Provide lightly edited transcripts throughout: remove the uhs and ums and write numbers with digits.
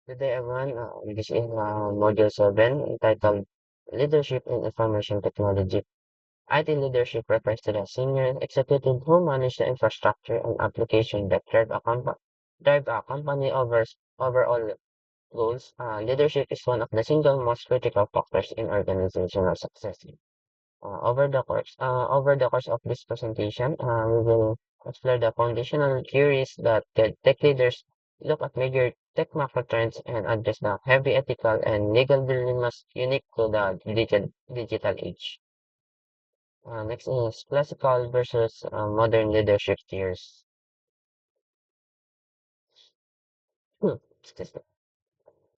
Today, everyone, this is Module 7 entitled Leadership in Information Technology. IT leadership refers to the senior executive who manage the infrastructure and application that drive a company overall goals. Leadership is one of the single most critical factors in organizational success. Over the course of this presentation, we will explore the foundational theories that the tech leaders look at major tech macro trends and address the heavy ethical and legal dilemmas unique to the digital age. Next is classical versus modern leadership theories. Excuse me.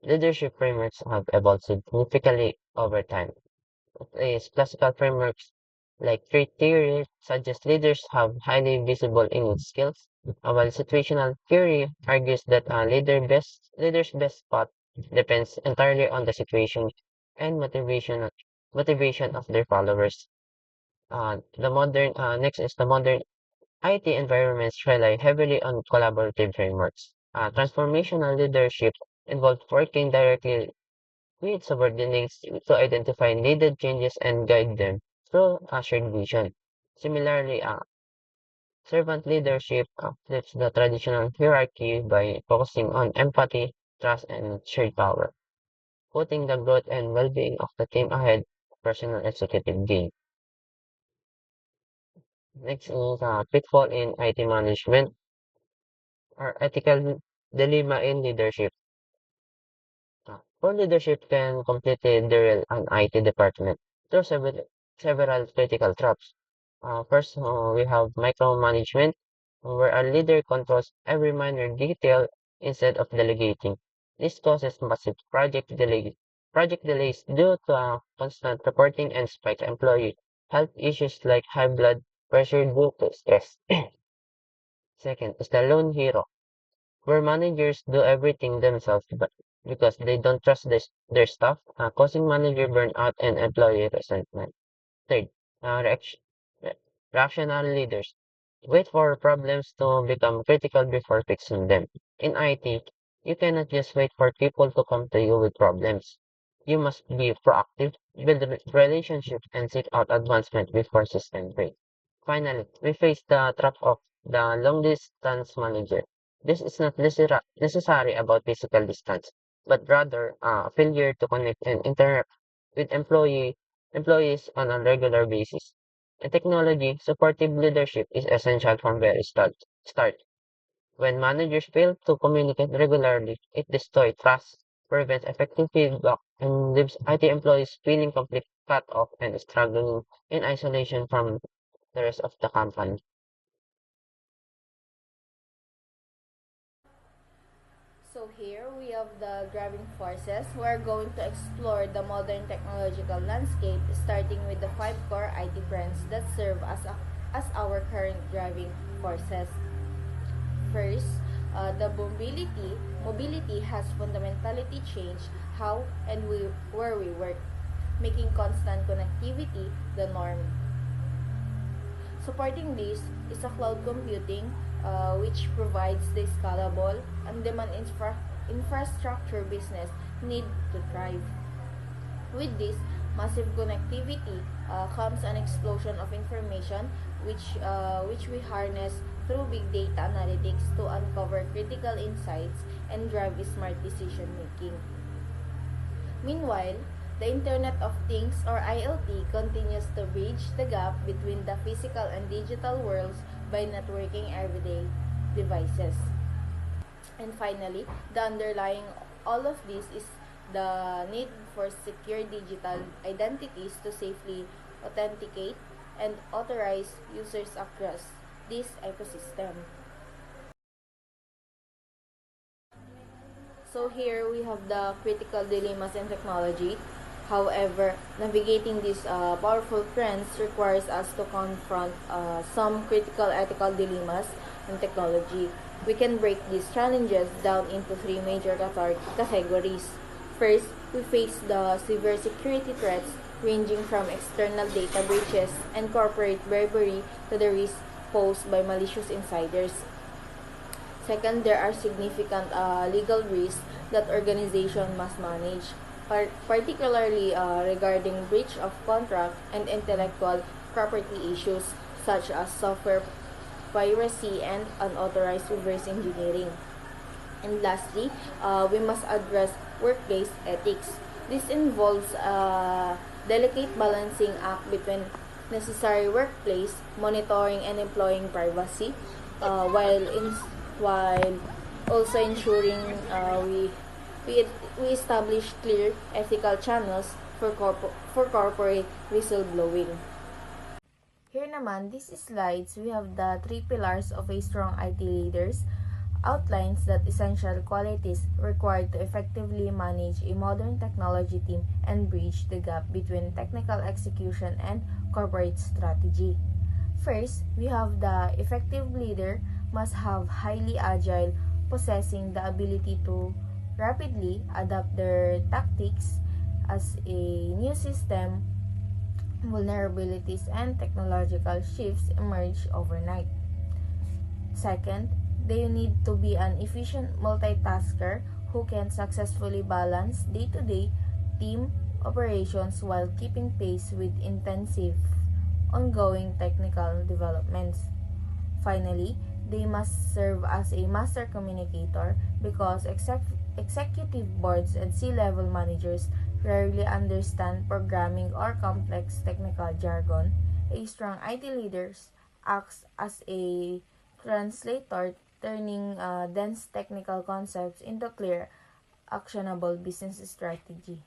Leadership frameworks have evolved significantly over time. Is classical frameworks like three theory suggest leaders have highly visible innate skills, while situational theory argues that a leader's best path depends entirely on the situation and motivation of their followers. Next is the modern IT environments rely heavily on collaborative frameworks. Transformational leadership involves working directly with subordinates to identify needed changes and guide them through a shared vision. Similarly, servant leadership flips the traditional hierarchy by focusing on empathy, trust, and shared power, putting the growth and well-being of the team ahead of personal executive gain. Next is pitfall in IT management or ethical dilemma in leadership. Poor leadership can completely derail an IT department through several critical traps. First, we have micromanagement, where a leader controls every minor detail instead of delegating. This causes massive project delays due to constant reporting and spike employee health issues like high blood pressure due to stress. Second is the lone hero, where managers do everything themselves but because they don't trust their staff, causing manager burnout and employee resentment. Third, reaction, rational leaders wait for problems to become critical before fixing them. In IT, you cannot just wait for people to come to you with problems. You must be proactive, build relationships, and seek out advancement before systems break. Finally, we face the trap of the long distance manager. This is not necessary about physical distance, but rather a failure to connect and interact with employees on a regular basis. In technology, supportive leadership is essential from very start. When managers fail to communicate regularly, it destroys trust, prevents effective feedback, and leaves IT employees feeling completely cut off and struggling in isolation from the rest of the company. So here we have the driving forces. We are going to explore the modern technological landscape starting with the five core IT trends that serve as our current driving forces. First, the mobility. Mobility has fundamentally changed how and where we work, making constant connectivity the norm. Supporting this is a cloud computing, which provides the scalable and demand infrastructure business need to thrive. With this massive connectivity comes an explosion of information, which we harness through big data analytics to uncover critical insights and drive smart decision making. Meanwhile, the Internet of Things or IoT continues to bridge the gap between the physical and digital worlds by networking everyday devices. And finally, the underlying all of this is the need for secure digital identities to safely authenticate and authorize users across this ecosystem. So here we have the critical dilemmas in technology. However, navigating these powerful trends requires us to confront some critical ethical dilemmas in technology. We can break these challenges down into three major categories. First, we face the severe security threats ranging from external data breaches and corporate bribery to the risk posed by malicious insiders. Second, there are significant legal risks, that organization must manage, particularly regarding breach of contract and intellectual property issues such as software piracy and unauthorized reverse engineering. And lastly, we must address workplace ethics. This involves a delicate balancing act between necessary workplace monitoring and employing privacy, while also ensuring we we establish clear ethical channels for corporate whistleblowing. Here naman, these slides, we have the three pillars of a strong IT leaders, outlines that essential qualities required to effectively manage a modern technology team and bridge the gap between technical execution and corporate strategy. First, we have the effective leader must have highly agile, possessing the ability to rapidly adapt their tactics as a new system, vulnerabilities, and technological shifts emerge overnight. Second, they need to be an efficient multitasker who can successfully balance day-to-day team operations while keeping pace with intensive ongoing technical developments. Finally, they must serve as a master communicator because executive boards and C-level managers rarely understand programming or complex technical jargon. A strong IT leader acts as a translator, turning dense technical concepts into clear, actionable business strategy.